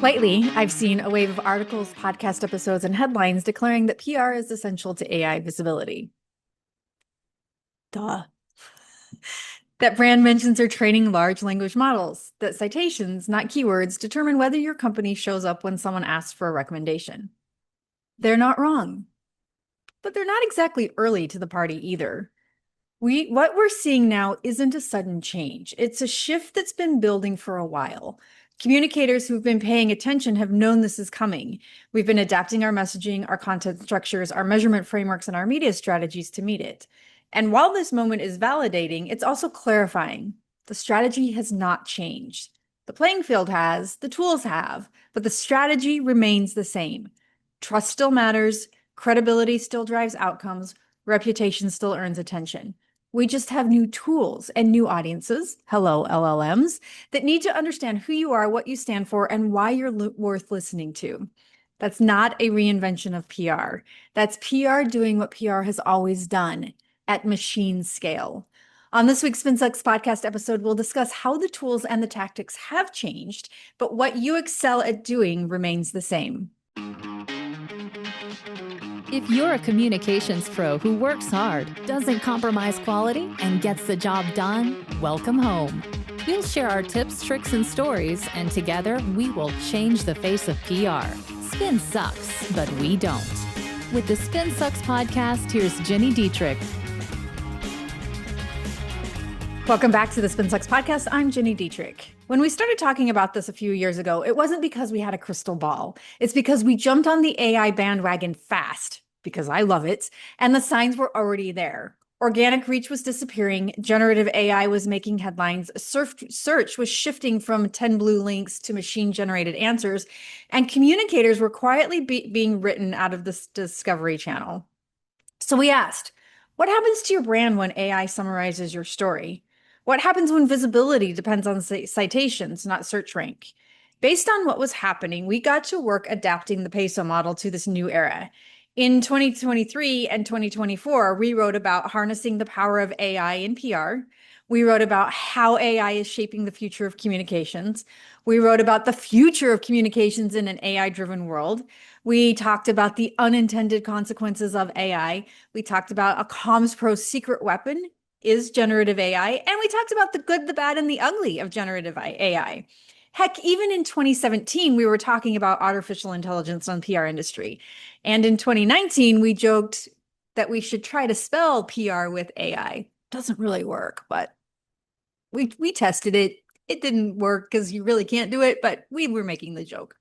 Lately, I've seen a wave of articles, podcast episodes, and headlines declaring that PR is essential to AI visibility. Duh. That brand mentions are training large language models, that citations, not keywords, determine whether your company shows up when someone asks for a recommendation. They're not wrong, but they're not exactly early to the party either. What we're seeing now isn't a sudden change. It's a shift that's been building for a while. Communicators who've been paying attention have known this is coming. We've been adapting our messaging, our content structures, our measurement frameworks, and our media strategies to meet it. And while this moment is validating, it's also clarifying. The strategy has not changed. The playing field has, the tools have, but the strategy remains the same. Trust still matters, credibility still drives outcomes, reputation still earns attention. We just have new tools and new audiences, hello LLMs, that need to understand who you are, what you stand for, and why you're worth listening to. That's not a reinvention of PR. That's PR doing what PR has always done at machine scale. On this week's SpinSucks podcast episode, we'll discuss how the tools and the tactics have changed, but what you excel at doing remains the same. If you're a communications pro who works hard, doesn't compromise quality, and gets the job done, welcome home. We'll share our tips, tricks, and stories, and together we will change the face of PR. Spin sucks, but we don't. With the Spin Sucks podcast, here's Gini Dietrich. Welcome back to the SpinSucks podcast. I'm Gini Dietrich. When we started talking about this a few years ago, it wasn't because we had a crystal ball. It's because we jumped on the AI bandwagon fast, because I love it, and the signs were already there. Organic reach was disappearing, generative AI was making headlines, search was shifting from 10 blue links to machine-generated answers, and communicators were quietly being written out of this discovery channel. So we asked, what happens to your brand when AI summarizes your story? What happens when visibility depends on citations, not search rank? Based on what was happening, we got to work adapting the PESO model to this new era. In 2023 and 2024, we wrote about harnessing the power of AI in PR. We wrote about how AI is shaping the future of communications. We wrote about the future of communications in an AI-driven world. We talked about the unintended consequences of AI. We talked about a comms pro secret weapon is generative AI. And we talked about the good, the bad, and the ugly of generative AI. Heck, even in 2017, we were talking about artificial intelligence on PR industry. And in 2019, we joked that we should try to spell PR with AI. Doesn't really work, but we tested it. It didn't work because you really can't do it, but we were making the joke.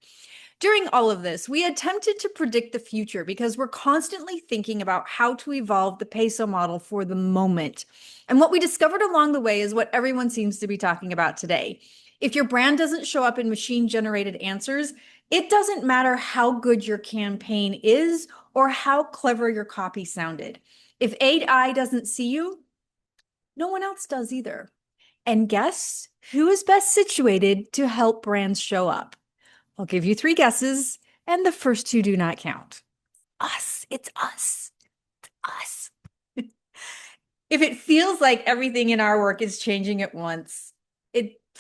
During all of this, we attempted to predict the future because we're constantly thinking about how to evolve the PESO model for the moment. And what we discovered along the way is what everyone seems to be talking about today. If your brand doesn't show up in machine-generated answers, it doesn't matter how good your campaign is or how clever your copy sounded. If AI doesn't see you, no one else does either. And guess who is best situated to help brands show up? I'll give you 3 guesses, and the first 2 do not count. Us. It's us. It's us. If it feels like everything in our work is changing at once,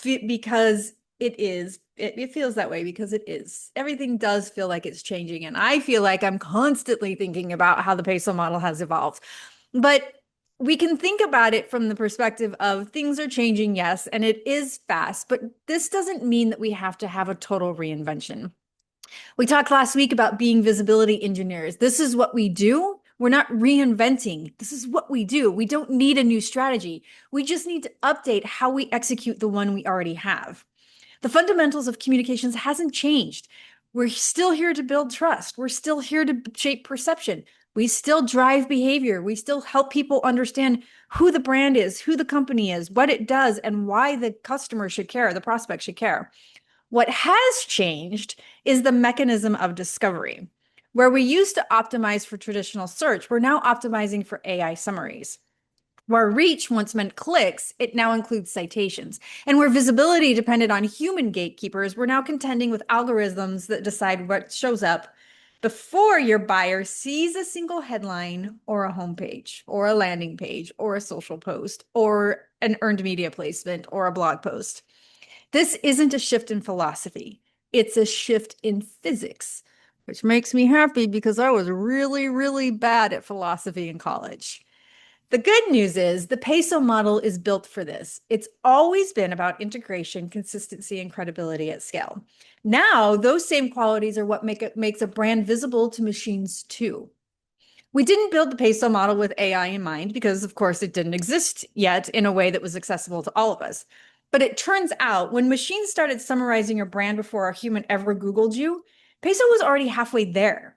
because it is. It feels that way because it is. Everything does feel like it's changing, and I feel like I'm constantly thinking about how the PESO model has evolved. But we can think about it from the perspective of things are changing, yes, and it is fast, but this doesn't mean that we have to have a total reinvention. We talked last week about being visibility engineers. This is what we do. We're not reinventing. This is what we do. We don't need a new strategy. We just need to update how we execute the one we already have. The fundamentals of communications hasn't changed. We're still here to build trust. We're still here to shape perception. We still drive behavior. We still help people understand who the brand is, who the company is, what it does, and why the customer should care, the prospect should care. What has changed is the mechanism of discovery. Where we used to optimize for traditional search, we're now optimizing for AI summaries. Where reach once meant clicks, it now includes citations. And where visibility depended on human gatekeepers, we're now contending with algorithms that decide what shows up before your buyer sees a single headline or a homepage or a landing page or a social post or an earned media placement or a blog post. This isn't a shift in philosophy. It's a shift in physics, which makes me happy because I was really, really bad at philosophy in college. The good news is the PESO model is built for this. It's always been about integration, consistency, and credibility at scale. Now, those same qualities are what makes a brand visible to machines too. We didn't build the PESO model with AI in mind because, of course, it didn't exist yet in a way that was accessible to all of us. But it turns out when machines started summarizing your brand before a human ever Googled you, PESO was already halfway there.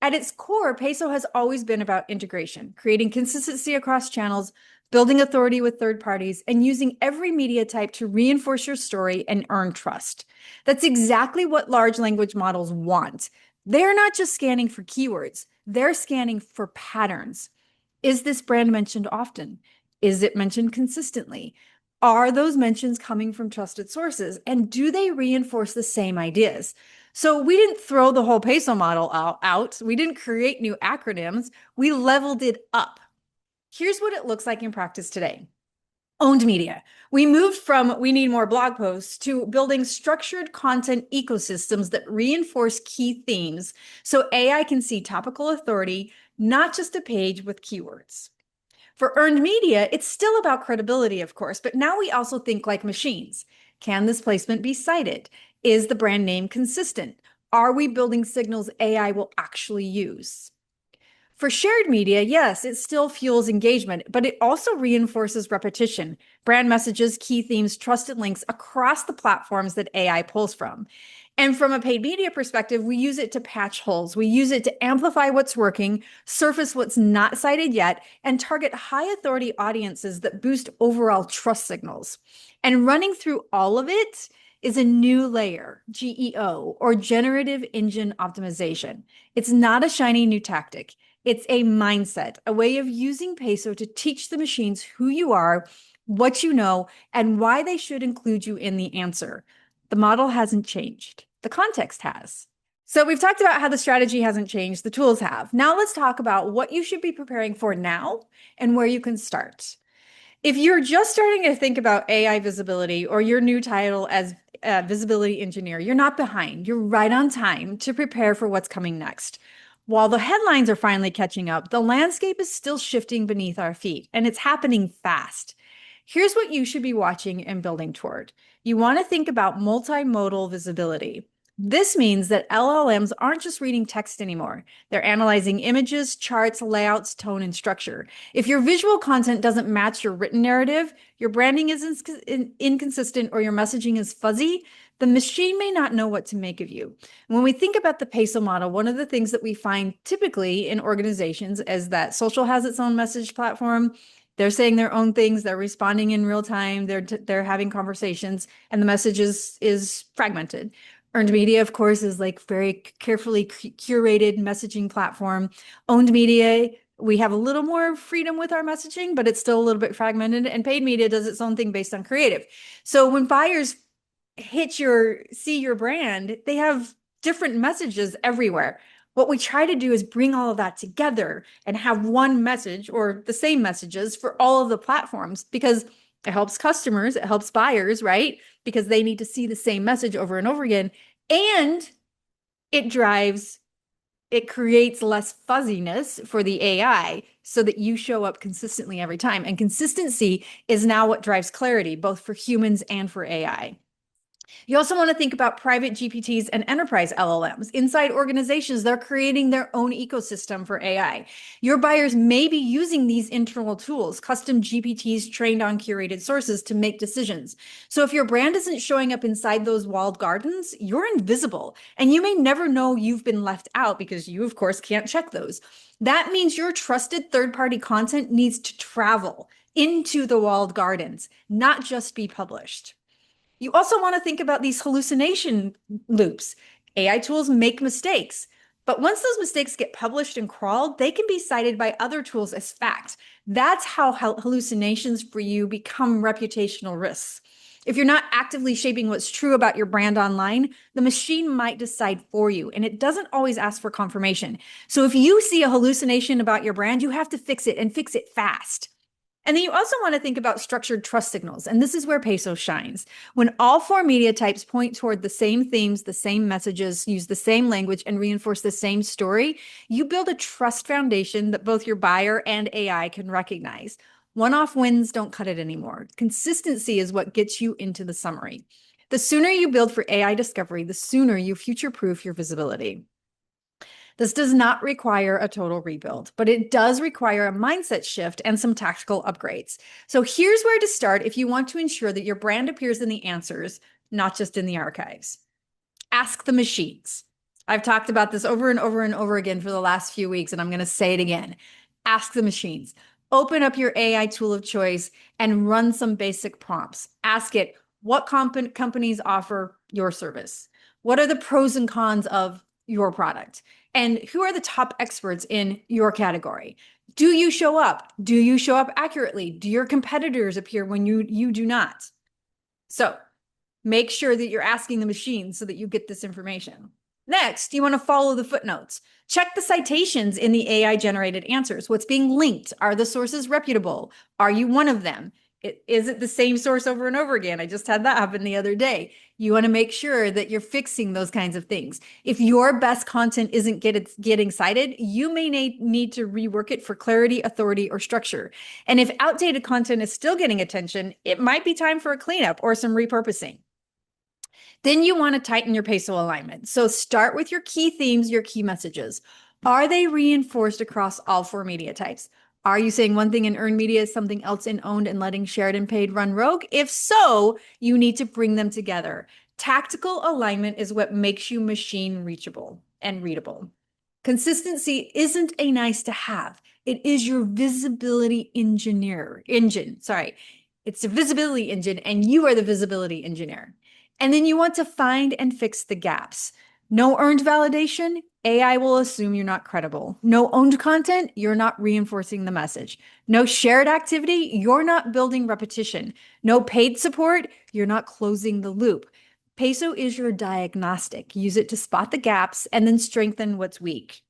At its core, PESO has always been about integration, creating consistency across channels, building authority with third parties, and using every media type to reinforce your story and earn trust. That's exactly what large language models want. They're not just scanning for keywords, they're scanning for patterns. Is this brand mentioned often? Is it mentioned consistently? Are those mentions coming from trusted sources? And do they reinforce the same ideas? So we didn't throw the whole PESO model out. We didn't create new acronyms. We leveled it up. Here's what it looks like in practice today. Owned media. We moved from we need more blog posts to building structured content ecosystems that reinforce key themes so AI can see topical authority, not just a page with keywords. For earned media, it's still about credibility, of course, but now we also think like machines. Can this placement be cited? Is the brand name consistent? Are we building signals AI will actually use? For shared media, yes, it still fuels engagement, but it also reinforces repetition, brand messages, key themes, trusted links across the platforms that AI pulls from. And from a paid media perspective, we use it to patch holes. We use it to amplify what's working, surface what's not cited yet, and target high authority audiences that boost overall trust signals. And running through all of it is a new layer, GEO, or generative engine optimization. It's not a shiny new tactic. It's a mindset, a way of using PESO to teach the machines who you are, what you know, and why they should include you in the answer. The model hasn't changed. The context has. So we've talked about how the strategy hasn't changed, the tools have. Now let's talk about what you should be preparing for now and where you can start. If you're just starting to think about AI visibility or your new title as a visibility engineer, you're not behind. You're right on time to prepare for what's coming next. While the headlines are finally catching up, the landscape is still shifting beneath our feet, and it's happening fast. Here's what you should be watching and building toward. You want to think about multimodal visibility. This means that LLMs aren't just reading text anymore. They're analyzing images, charts, layouts, tone, and structure. If your visual content doesn't match your written narrative, your branding is inconsistent, or your messaging is fuzzy, the machine may not know what to make of you. When we think about the PESO model, one of the things that we find typically in organizations is that social has its own message platform. They're saying their own things. They're responding in real time. They're having conversations, and the message is fragmented. Earned media, of course, is like very carefully curated messaging platform. Owned media, we have a little more freedom with our messaging, but it's still a little bit fragmented. And paid media does its own thing based on creative. So when buyers see your brand, they have different messages everywhere. What we try to do is bring all of that together and have one message or the same messages for all of the platforms because it helps customers, it helps buyers, right? Because they need to see the same message over and over again. And it creates less fuzziness for the AI so that you show up consistently every time. And consistency is now what drives clarity, both for humans and for AI. You also want to think about private GPTs and enterprise LLMs. Inside organizations, they're creating their own ecosystem for AI. Your buyers may be using these internal tools, custom GPTs trained on curated sources to make decisions. So if your brand isn't showing up inside those walled gardens, you're invisible, and you may never know you've been left out because you, of course, can't check those. That means your trusted third-party content needs to travel into the walled gardens, not just be published. You also want to think about these hallucination loops. AI tools make mistakes, but once those mistakes get published and crawled, they can be cited by other tools as fact. That's how hallucinations for you become reputational risks. If you're not actively shaping what's true about your brand online, the machine might decide for you, and it doesn't always ask for confirmation. So if you see a hallucination about your brand, you have to fix it and fix it fast. And then you also want to think about structured trust signals. And this is where PESO shines. When all four media types point toward the same themes, the same messages, use the same language, and reinforce the same story, you build a trust foundation that both your buyer and AI can recognize. One-off wins don't cut it anymore. Consistency is what gets you into the summary. The sooner you build for AI discovery, the sooner you future-proof your visibility. This does not require a total rebuild, but it does require a mindset shift and some tactical upgrades. So here's where to start if you want to ensure that your brand appears in the answers, not just in the archives. Ask the machines. I've talked about this over and over and over again for the last few weeks, and I'm going to say it again. Ask the machines. Open up your AI tool of choice and run some basic prompts. Ask it, what companies offer your service? What are the pros and cons of your product? And who are the top experts in your category? Do you show up? Do you show up accurately? Do your competitors appear when you do not? So make sure that you're asking the machine so that you get this information. Next, you want to follow the footnotes. Check the citations in the AI generated answers. What's being linked? Are the sources reputable? Are you one of them? Is it the same source over and over again? I just had that happen the other day. You want to make sure that you're fixing those kinds of things. If your best content isn't getting cited, you may need to rework it for clarity, authority, or structure. And if outdated content is still getting attention, it might be time for a cleanup or some repurposing. Then you want to tighten your PESO alignment. So start with your key themes, your key messages. Are they reinforced across all four media types? Are you saying one thing in earned media is something else in owned and letting shared and paid run rogue? If so, you need to bring them together. Tactical alignment is what makes you machine reachable and readable. Consistency isn't a nice to have. It is your visibility engine. It's a visibility engine, and you are the visibility engineer. And then you want to find and fix the gaps. No earned validation, AI will assume you're not credible. No owned content, you're not reinforcing the message. No shared activity, you're not building repetition. No paid support, you're not closing the loop. PESO is your diagnostic. Use it to spot the gaps and then strengthen what's weak.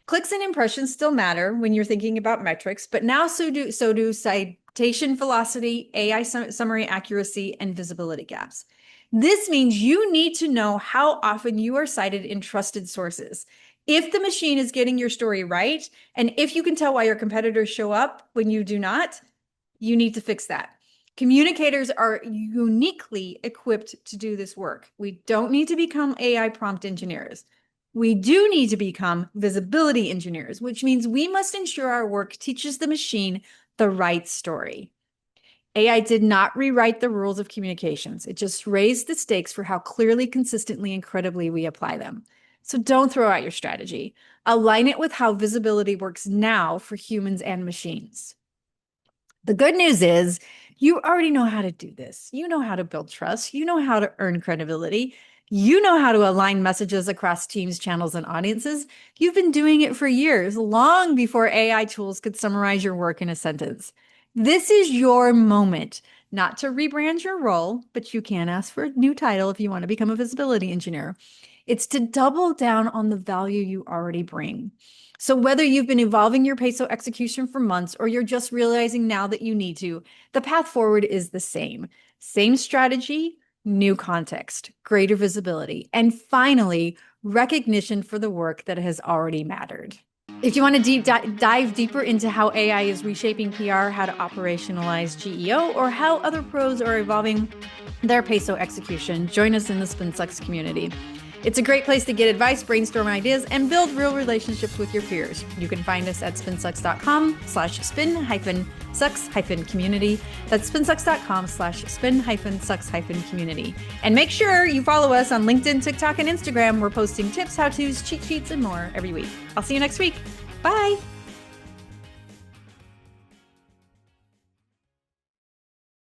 Clicks and impressions still matter when you're thinking about metrics, but now so do citation velocity, AI summary accuracy, and visibility gaps. This means you need to know how often you are cited in trusted sources. If the machine is getting your story right, and if you can tell why your competitors show up when you do not, you need to fix that. Communicators are uniquely equipped to do this work. We don't need to become AI prompt engineers. We do need to become visibility engineers, which means we must ensure our work teaches the machine the right story. AI did not rewrite the rules of communications. It just raised the stakes for how clearly, consistently, and credibly we apply them. So don't throw out your strategy. Align it with how visibility works now for humans and machines. The good news is you already know how to do this. You know how to build trust. You know how to earn credibility. You know how to align messages across teams, channels, and audiences. You've been doing it for years, long before AI tools could summarize your work in a sentence. This is your moment, not to rebrand your role, but you can ask for a new title if you want to become a visibility engineer. It's to double down on the value you already bring. So whether you've been evolving your PESO execution for months or you're just realizing now that you need to, the path forward is the same. Same strategy, new context, greater visibility, and finally, recognition for the work that has already mattered. If you want to dive deeper into how AI is reshaping PR, how to operationalize GEO, or how other pros are evolving their PESO execution, join us in the SpinSucks community. It's a great place to get advice, brainstorm ideas, and build real relationships with your peers. You can find us at spinsucks.com/spin-sucks-community. That's spinsucks.com/spin-sucks-community. And make sure you follow us on LinkedIn, TikTok, and Instagram. We're posting tips, how-tos, cheat sheets, and more every week. I'll see you next week. Bye.